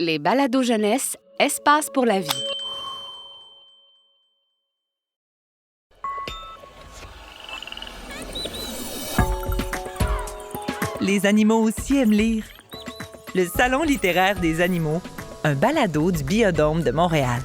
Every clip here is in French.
Les balados jeunesse, espace pour la vie. Les animaux aussi aiment lire. Le Salon littéraire des animaux, un balado du Biodôme de Montréal.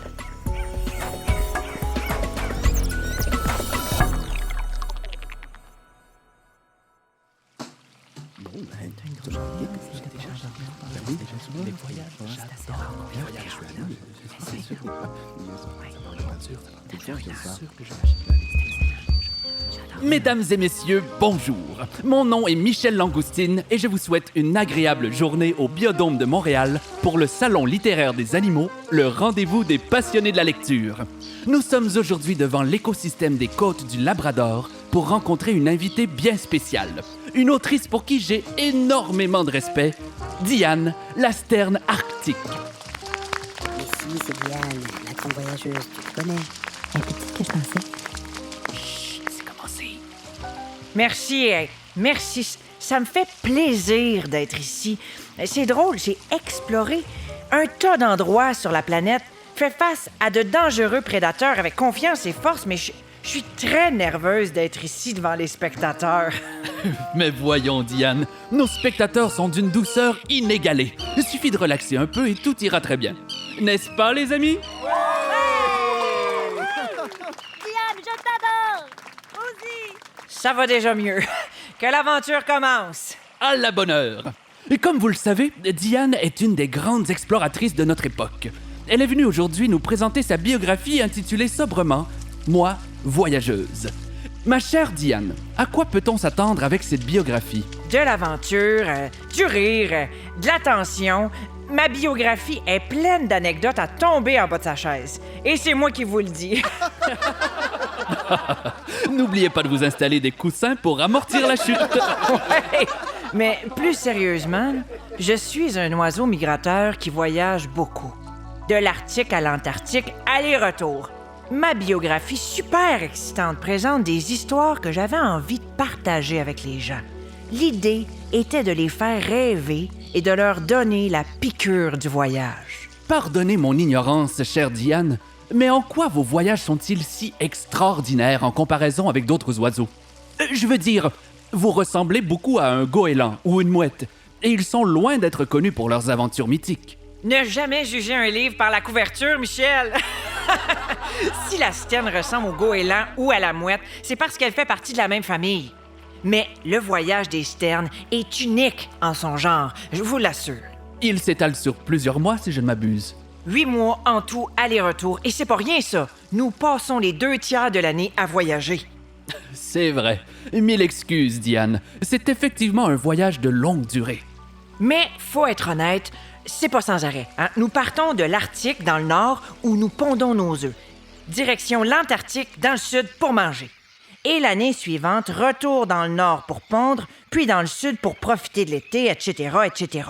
Mesdames et messieurs, bonjour. Mon nom est Michel Langoustine et je vous souhaite une agréable journée au Biodôme de Montréal pour le Salon littéraire des animaux, le rendez-vous des passionnés de la lecture. Nous sommes aujourd'hui devant l'écosystème des côtes du Labrador pour rencontrer une invitée bien spéciale. Une autrice pour qui j'ai énormément de respect, Diane, la sterne arctique. Ici, c'est Diane, la grande voyageuse, tu te connais. Elle est plus petite que je pensais. Merci. Ça me fait plaisir d'être ici. C'est drôle, j'ai exploré un tas d'endroits sur la planète, fait face à de dangereux prédateurs avec confiance et force, mais je suis très nerveuse d'être ici devant les spectateurs. Mais voyons, Diane, nos spectateurs sont d'une douceur inégalée. Il suffit de relaxer un peu et tout ira très bien. N'est-ce pas, les amis? Diane, je t'adore! Aussi! Ça va déjà mieux. Que l'aventure commence. À la bonne heure. Et comme vous le savez, Diane est une des grandes exploratrices de notre époque. Elle est venue aujourd'hui nous présenter sa biographie intitulée sobrement « Moi, voyageuse ». Ma chère Diane, à quoi peut-on s'attendre avec cette biographie? De l'aventure, du rire, de l'attention. Ma biographie est pleine d'anecdotes à tomber en bas de sa chaise. Et c'est moi qui vous le dis. N'oubliez pas de vous installer des coussins pour amortir la chute. Ouais. Mais plus sérieusement, je suis un oiseau migrateur qui voyage beaucoup. De l'Arctique à l'Antarctique, aller-retour. Ma biographie super excitante présente des histoires que j'avais envie de partager avec les gens. L'idée était de les faire rêver et de leur donner la piqûre du voyage. Pardonnez mon ignorance, chère Diane, mais en quoi vos voyages sont-ils si extraordinaires en comparaison avec d'autres oiseaux? Je veux dire, vous ressemblez beaucoup à un goéland ou une mouette, et ils sont loin d'être connus pour leurs aventures mythiques. Ne jamais juger un livre par la couverture, Michel! Si la sterne ressemble au goéland ou à la mouette, c'est parce qu'elle fait partie de la même famille. Mais le voyage des sternes est unique en son genre, je vous l'assure. Il s'étale sur plusieurs mois, si je ne m'abuse. 8 mois en tout, aller-retour. Et c'est pas rien, ça. Nous passons les 2 tiers de l'année à voyager. C'est vrai. Mille excuses, Diane. C'est effectivement un voyage de longue durée. Mais, faut être honnête, c'est pas sans arrêt. Hein? Nous partons de l'Arctique dans le nord où nous pondons nos œufs. Direction l'Antarctique dans le sud pour manger. Et l'année suivante, retour dans le nord pour pondre, puis dans le sud pour profiter de l'été, etc., etc.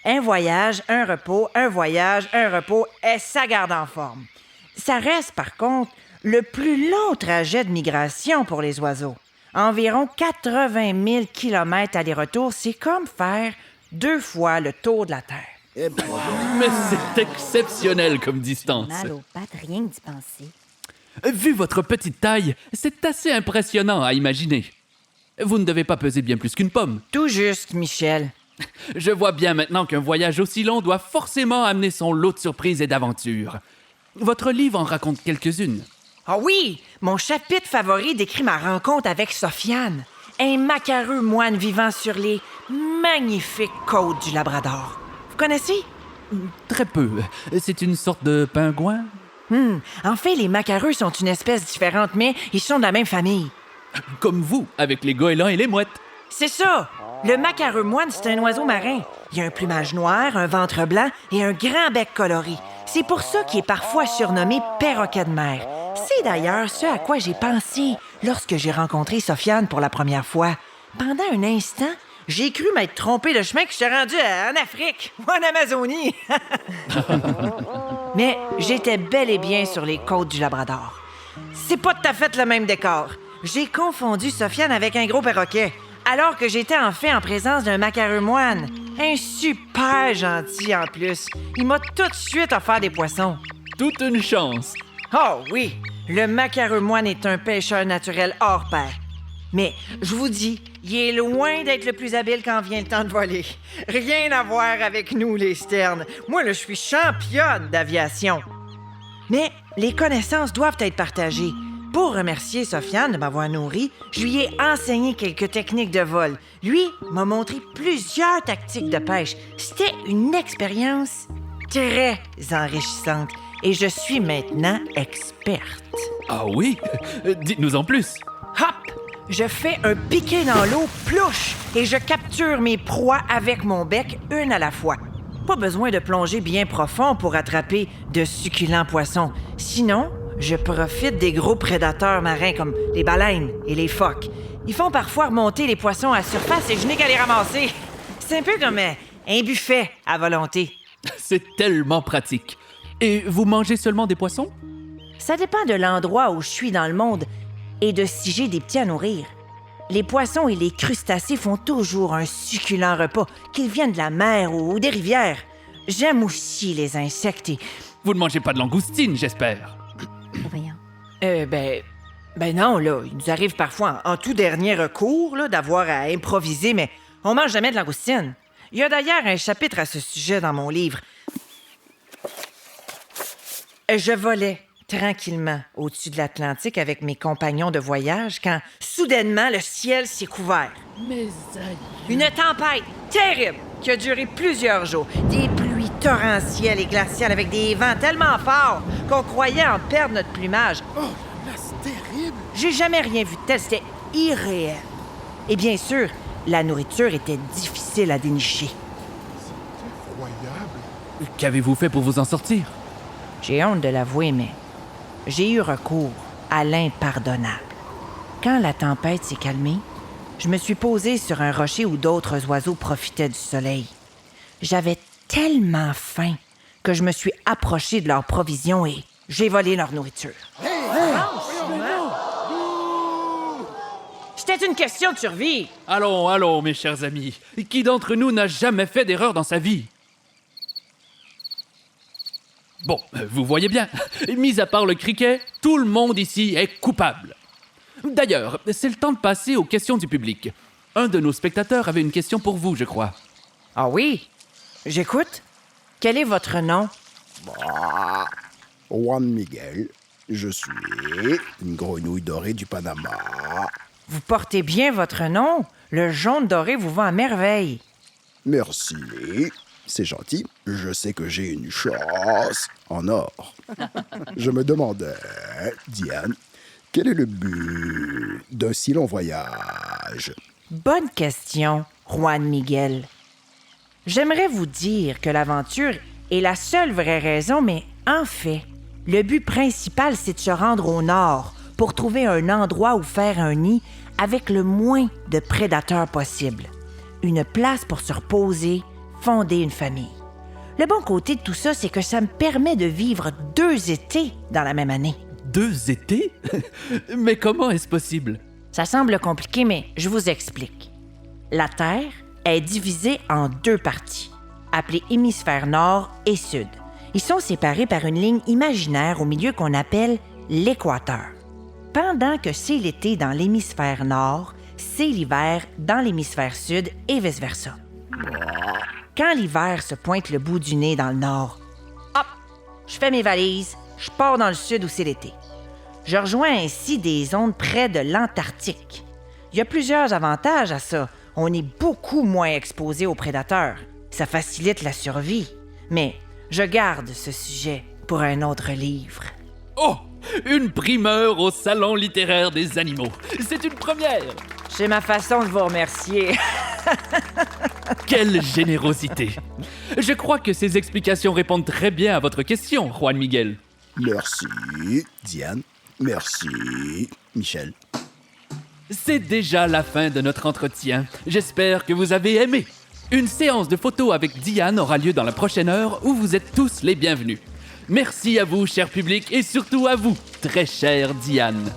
Un voyage, un repos, un voyage, un repos, et ça garde en forme. Ça reste, par contre, le plus long trajet de migration pour les oiseaux. Environ 80 000 km aller-retour, c'est comme faire 2 fois le tour de la Terre. Mais c'est exceptionnel comme distance. Mal aux pattes, rien que d'y penser. Vu votre petite taille, c'est assez impressionnant à imaginer. Vous ne devez pas peser bien plus qu'une pomme. Tout juste, Michel. Je vois bien maintenant qu'un voyage aussi long doit forcément amener son lot de surprises et d'aventures. Votre livre en raconte quelques-unes. Ah oui! Mon chapitre favori décrit ma rencontre avec Sofiane, un macareux moine vivant sur les magnifiques côtes du Labrador. Vous connaissez? Très peu. C'est une sorte de pingouin? En fait, les macareux sont une espèce différente, mais ils sont de la même famille. Comme vous, avec les goélands et les mouettes. C'est ça! Le macareux moine, c'est un oiseau marin. Il a un plumage noir, un ventre blanc et un grand bec coloré. C'est pour ça qu'il est parfois surnommé perroquet de mer. C'est d'ailleurs ce à quoi j'ai pensé lorsque j'ai rencontré Sofiane pour la première fois. Pendant un instant, j'ai cru m'être trompé de chemin que j'étais rendu en Afrique ou en Amazonie. Mais j'étais bel et bien sur les côtes du Labrador. C'est pas tout à fait le même décor. J'ai confondu Sofiane avec un gros perroquet, alors que j'étais en fait en présence d'un macareux moine. Un super gentil en plus. Il m'a tout de suite offert des poissons. Toute une chance. Oh oui, le macareux moine est un pêcheur naturel hors pair. Mais je vous dis, il est loin d'être le plus habile quand vient le temps de voler. Rien à voir avec nous, les sternes. Moi, là, je suis championne d'aviation. Mais les connaissances doivent être partagées. Pour remercier Sofiane de m'avoir nourri, je lui ai enseigné quelques techniques de vol. Lui m'a montré plusieurs tactiques de pêche. C'était une expérience très enrichissante. Et je suis maintenant experte. Ah oui? Dites-nous en plus. Hop! Je fais un piqué dans l'eau, plouche, et je capture mes proies avec mon bec, une à la fois. Pas besoin de plonger bien profond pour attraper de succulents poissons. Sinon, je profite des gros prédateurs marins comme les baleines et les phoques. Ils font parfois remonter les poissons à la surface et je n'ai qu'à les ramasser. C'est un peu comme un buffet à volonté. C'est tellement pratique. Et vous mangez seulement des poissons? Ça dépend de l'endroit où je suis dans le monde et de si j'ai des petits à nourrir. Les poissons et les crustacés font toujours un succulent repas, qu'ils viennent de la mer ou des rivières. J'aime aussi les insectes et... Vous ne mangez pas de langoustine, j'espère. Voyons. Ben non, là. Il nous arrive parfois, en tout dernier recours, là, d'avoir à improviser, mais on mange jamais de langoustine. Il y a d'ailleurs un chapitre à ce sujet dans mon livre. Je volais tranquillement au-dessus de l'Atlantique avec mes compagnons de voyage quand, soudainement, le ciel s'est couvert. Mais Une tempête terrible qui a duré plusieurs jours. Des pluies torrentielles et glaciales avec des vents tellement forts qu'on croyait en perdre notre plumage. Oh, là, c'est terrible! J'ai jamais rien vu de tel, c'était irréel. Et bien sûr, la nourriture était difficile à dénicher. Incroyable! qu'avez-vous fait pour vous en sortir? J'ai honte de l'avouer, mais j'ai eu recours à l'impardonnable. Quand la tempête s'est calmée, je me suis posée sur un rocher où d'autres oiseaux profitaient du soleil. J'avais tellement faim que je me suis approchée de leurs provisions et j'ai volé leur nourriture. C'était une question de survie. Allons, mes chers amis. Qui d'entre nous n'a jamais fait d'erreur dans sa vie? Bon, vous voyez bien, mis à part le criquet, tout le monde ici est coupable. D'ailleurs, c'est le temps de passer aux questions du public. Un de nos spectateurs avait une question pour vous, je crois. Ah oui? J'écoute. Quel est votre nom? Juan Miguel, je suis une grenouille dorée du Panama. Vous portez bien votre nom. Le jaune doré vous va à merveille. Merci, c'est gentil. Je sais que j'ai une chance en or. Je me demandais, Diane, quel est le but d'un si long voyage? Bonne question, Juan Miguel. J'aimerais vous dire que l'aventure est la seule vraie raison, mais en fait, le but principal, c'est de se rendre au nord pour trouver un endroit où faire un nid avec le moins de prédateurs possible. Une place pour se reposer, fonder une famille. Le bon côté de tout ça, c'est que ça me permet de vivre 2 étés dans la même année. 2 étés? Mais comment est-ce possible? Ça semble compliqué, mais je vous explique. La Terre est divisée en 2 parties, appelées hémisphère nord et sud. Ils sont séparés par une ligne imaginaire au milieu qu'on appelle l'équateur. Pendant que c'est l'été dans l'hémisphère nord, c'est l'hiver dans l'hémisphère sud et vice-versa. Quand l'hiver se pointe le bout du nez dans le nord, hop, je fais mes valises, je pars dans le sud où c'est l'été. Je rejoins ainsi des zones près de l'Antarctique. Il y a plusieurs avantages à ça. On est beaucoup moins exposé aux prédateurs. Ça facilite la survie. Mais je garde ce sujet pour un autre livre. Oh! Une primeur au Salon littéraire des animaux. C'est une première! C'est ma façon de vous remercier. Quelle générosité! Je crois que ces explications répondent très bien à votre question, Juan Miguel. Merci, Diane. Merci, Michel. C'est déjà la fin de notre entretien. J'espère que vous avez aimé. Une séance de photos avec Diane aura lieu dans la prochaine heure où vous êtes tous les bienvenus. Merci à vous, cher public, et surtout à vous, très chère Diane.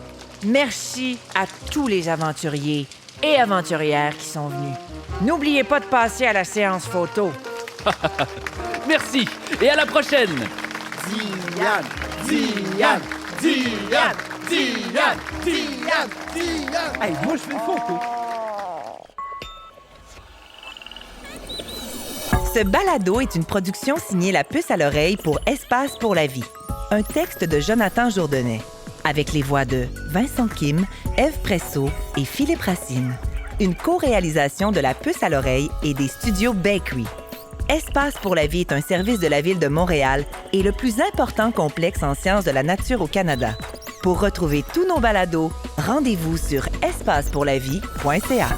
Merci à tous les aventuriers et aventurières qui sont venus. N'oubliez pas de passer à la séance photo. Merci et à la prochaine! Diane! Diane! Diane! Diane! Diane! Diane! Hey, moi, je fais une photo. Ce balado est une production signée La Puce à l'oreille pour Espace pour la vie. Un texte de Jonathan Jourdain, avec les voix de Vincent Kim, Ève Presso et Philippe Racine. Une co-réalisation de La Puce à l'oreille et des studios Bakery. Espace pour la vie est un service de la Ville de Montréal et le plus important complexe en sciences de la nature au Canada. Pour retrouver tous nos balados, rendez-vous sur espacepourlavie.ca.